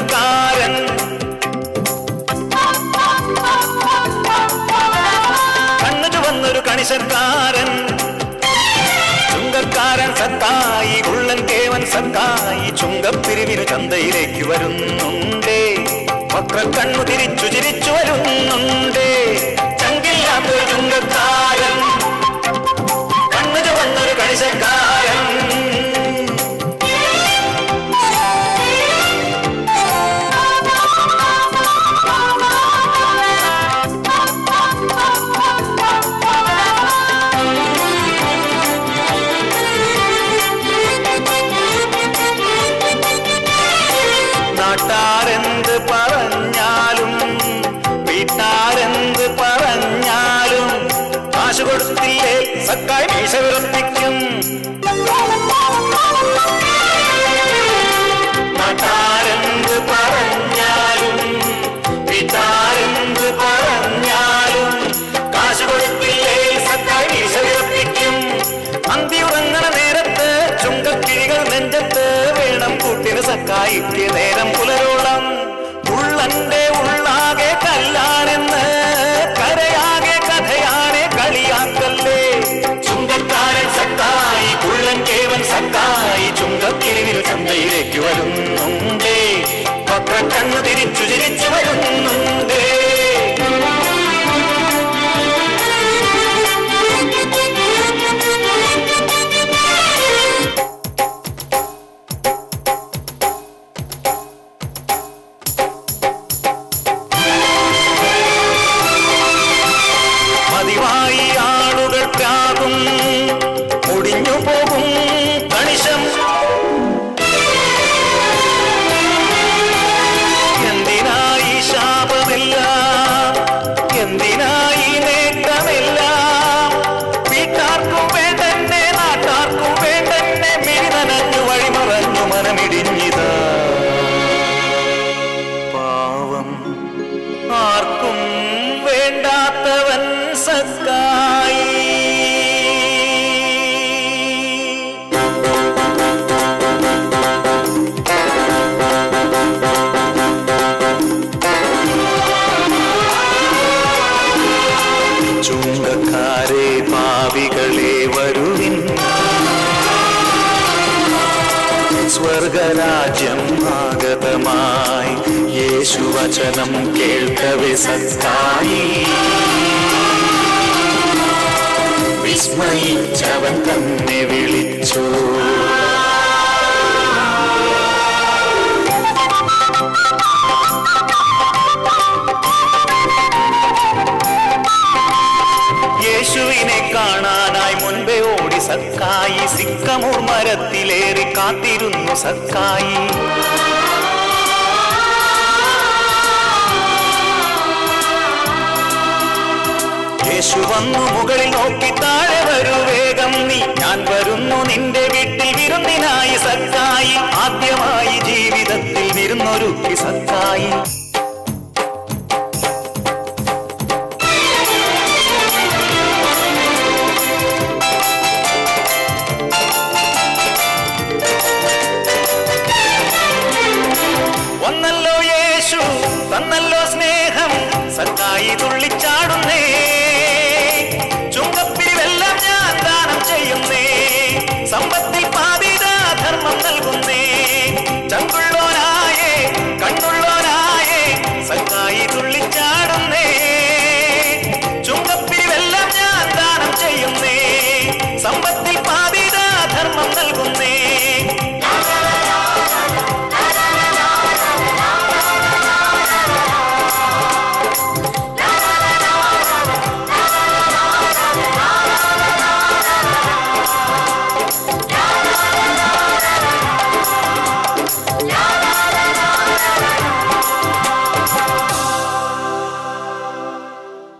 ചുങ്കക്കാരൻ. കണ്ണു ചുവന്നൊരു കണിശക്കാരൻ. ചുങ്കക്കാരൻ സക്കായി, ഉള്ളൻ കേവൻ സക്കായി, ചുങ്കപ്പിരിവിനു ചന്തയിലേക്ക് വരുന്നുണ്ടേ. വക്രക്കണ്ണു തിരിച്ചു ചിരിച്ചു വരുന്നുണ്ടേ. ചങ്കില്ലാത്തൊരു ചുങ്കക്കാരൻ, കണ്ണു ചുവന്നൊരു കണിശക്കാരൻ. നാട്ടാരെന്ത് പറഞ്ഞാലും വീട്ടാരെന്ത് പറഞ്ഞാലും കാശ് കൊടുത്തില്ലേ സക്കായി മീശ വിറപ്പിക്കും. നാട്ടാരെന്ത് പറഞ്ഞാലും വീട്ടാരെന്ത് പറഞ്ഞാലും കാശ് കൊടുത്തില്ലേ സക്കായി മീശ വിറപ്പിക്കും. അന്തി ഉറങ്ങണ നേരത്ത് ചുങ്കക്കിഴികൾ നെഞ്ചത്ത് വേണം കൂട്ടിന് സക്കായിക്ക് നേരം പുലരോളം. ഉള്ളന്റെ ഉള്ളാകെ കല്ലാണെന്ന് കരയാകെ കഥയാനെ കളിയാക്കല്ലേ. ചുങ്കക്കാരൻ സക്കായി, ഉള്ളൻ കേവൻ സക്കായി, ചുങ്കക്കിഴിവിൽ ചന്തയിലേക്ക് വരുന്നുണ്ടേ. വക്രക്കണ്ണു തിരിച്ചു ചിരിച്ചു വരുന്നുണ്ടേ. പതിവായി ആളുകൾ പ്രാകും, മുടിഞ്ഞു പോകും കണിശം. എന്തിനായി ശാപമെല്ലാം, എന്തിനായി നേട്ടമെല്ലാം. വീട്ടാർക്കും വേണ്ടെന്നെ, നാട്ടാർക്കും വേണ്ടെന്നെ, മിഴി നനഞ്ഞു വഴിമറഞ്ഞു മനമിടിഞ്ഞിതാ. പാവം ആർക്കും വേണ്ടാത്തവൻ സക്കായി. ചുങ്കക്കാരെ പാവികളെ വരുവിൻ, സ്വർഗരാജ്യം ആഗതമായി. യേശുവചനം കേൾക്കവേ സക്കായി. വിസ്മയിച്ചവൻ തന്നെ വിളിച്ചു. യേശുവിനെ കാണാനായി മുൻപേ ഓടി സക്കായി. സിക്കമൂർ മരത്തിലേറി കാത്തിരുന്നു സക്കായി. യേശു വന്നു മുകളിൽ നോക്കി, താഴെ വരൂ വേഗം നീ, ഞാൻ വരുന്നു നിന്റെ വീട്ടിൽ വിരുന്നിനായി സക്കായി. ആദ്യമായി ജീവിതത്തിൽ വിരുന്നൊരുക്കി സക്കായി.